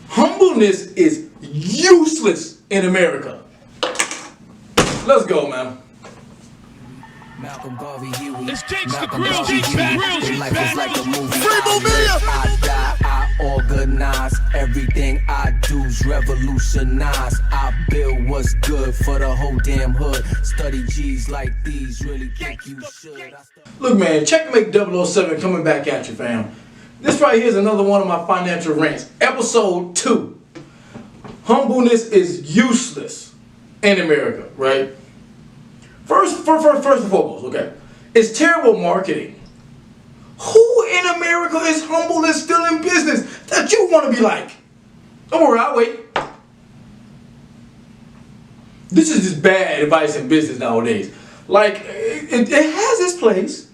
Humbleness is useless in America. Let's go, man. Malcolm Garvey Huey. It's Jinx the Malcolm Grill, Garvey Jinx Huey. the Grill, Their life Jinx is like a movie. Free I live, I die, I organize. Everything I do's revolutionize. I build what's good for the whole damn hood. Study G's like these, really think you should. Look, man, Checkmate 007 coming back at you, fam. This right here is another one of my financial rants. Episode 2. Humbleness is useless in America, right? First and foremost, okay, it's terrible marketing. Who in America is humble and still in business that you want to be like? Don't worry, I'll wait. This is just bad advice in business nowadays. Like, it has its place,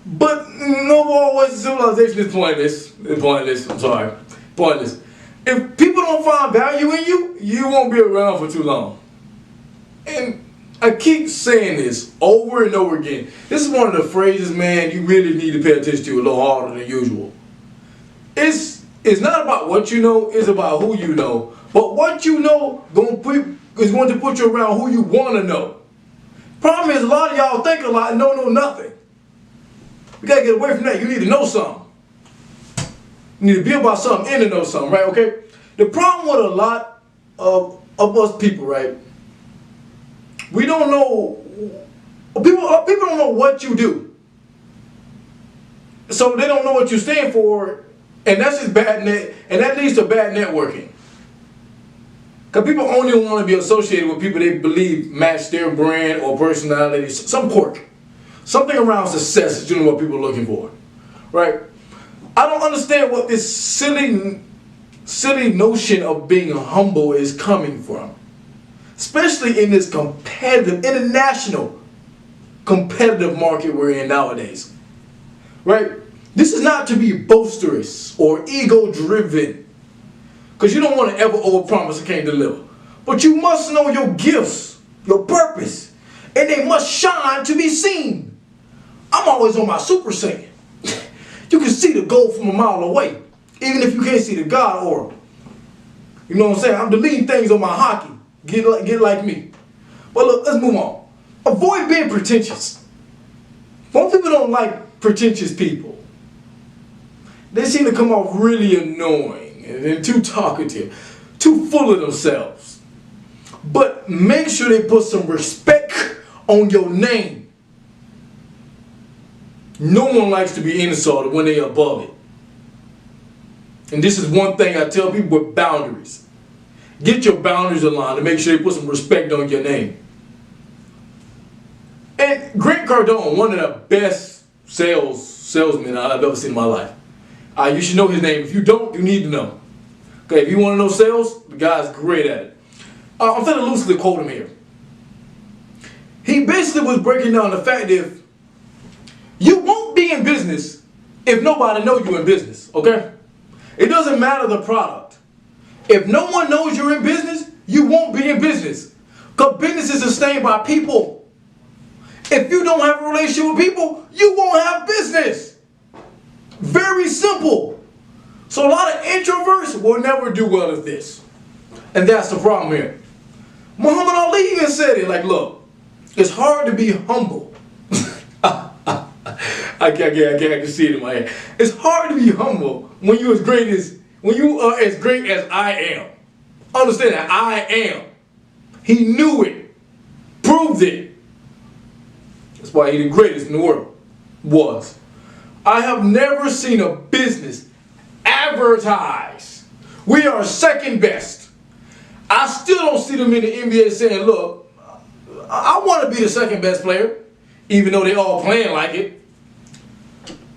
but no more Western civilization is pointless. It's pointless, I'm sorry. Pointless. If people don't find value in you, you won't be around for too long. And I keep saying this over and over again. This is one of the phrases, man, you really need to pay attention to a little harder than usual. It's not about what you know, it's about who you know. But what you know is going to put you around who you want to know. Problem is, a lot of y'all think a lot and don't know nothing. We got to get away from that. You need to know something. You need to be about something and to know something, right? Okay? The problem with a lot of us people, right? We don't know, people don't know what you do. So they don't know what you stand for, and that's just bad and that leads to bad networking. Because people only want to be associated with people they believe match their brand or personality, some quirk. Something around success is generally what people are looking for, right? I don't understand what this silly notion of being humble is coming from. Especially in this competitive, international competitive market we're in nowadays. Right? This is not to be boisterous or ego-driven. Because you don't want to ever overpromise and can't deliver. But you must know your gifts, your purpose, and they must shine to be seen. I'm always on my Super Saiyan. You can see the goal from a mile away, even if you can't see the God aura. You know what I'm saying? I'm deleting things on my hockey. Get like me. But look, let's move on. Avoid being pretentious. Most people don't like pretentious people. They seem to come off really annoying and too talkative, too full of themselves. But make sure they put some respect on your name. No one likes to be insulted when they're above it. And this is one thing I tell people with boundaries. Get your boundaries aligned and make sure they put some respect on your name. And Grant Cardone, one of the best salesmen I've ever seen in my life. You should know his name. If you don't, you need to know. Okay, if you want to know sales, the guy's great at it. I'm going to loosely quote him here. He basically was breaking down the fact that you won't be in business if nobody knows you're in business, okay? It doesn't matter the product. If no one knows you're in business, you won't be in business. Because business is sustained by people. If you don't have a relationship with people, you won't have business. Very simple. So a lot of introverts will never do well at this. And that's the problem here. Muhammad Ali even said it, like, look, it's hard to be humble. I can see it in my head. It's hard to be humble when you are as great as I am. Understand that I am. He knew it. Proved it. That's why he's the greatest in the world. Was. I have never seen a business advertise. We are second best. I still don't see them in the NBA saying, look, I want to be the second best player, even though they all playing like it.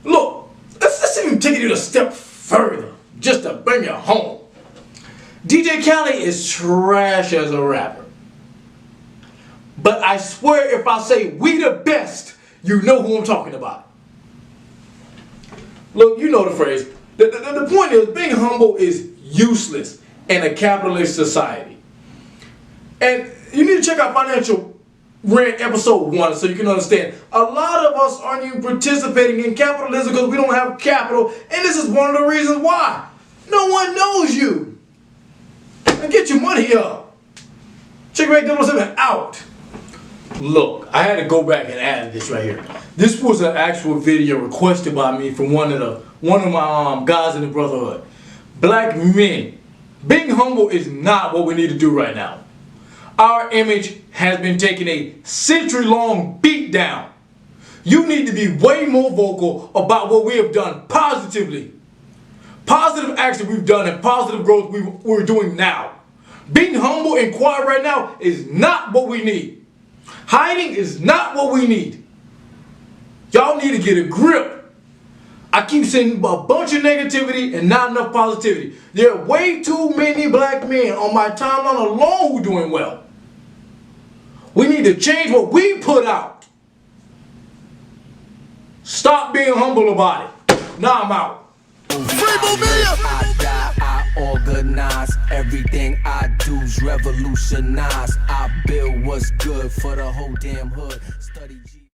Look, let's even take it a step further, just to bring it home. DJ Khaled is trash as a rapper. But I swear if I say we the best, you know who I'm talking about. Look, you know the phrase. The point is, being humble is useless in a capitalist society. And you need to check out Financial Rant episode 1 so you can understand. A lot of us aren't even participating in capitalism because we don't have capital. And this is one of the reasons why. No one knows you. out of here. Checkmate 007 out. Look, I had to go back and add this right here. This was an actual video requested by me from one of my guys in the Brotherhood. Black men, being humble is not what we need to do right now. Our image has been taking a century-long beat down. You need to be way more vocal about what we have done positively. Positive action we've done and positive growth we're doing now. Being humble and quiet right now is not what we need. Hiding is not what we need. Y'all need to get a grip. I keep seeing a bunch of negativity and not enough positivity. There are way too many black men on my timeline alone who are doing well. We need to change what we put out. Stop being humble about it. Now I'm out. I die, I organize. Everything I do's revolutionize. I build what's good for the whole damn hood. Study G.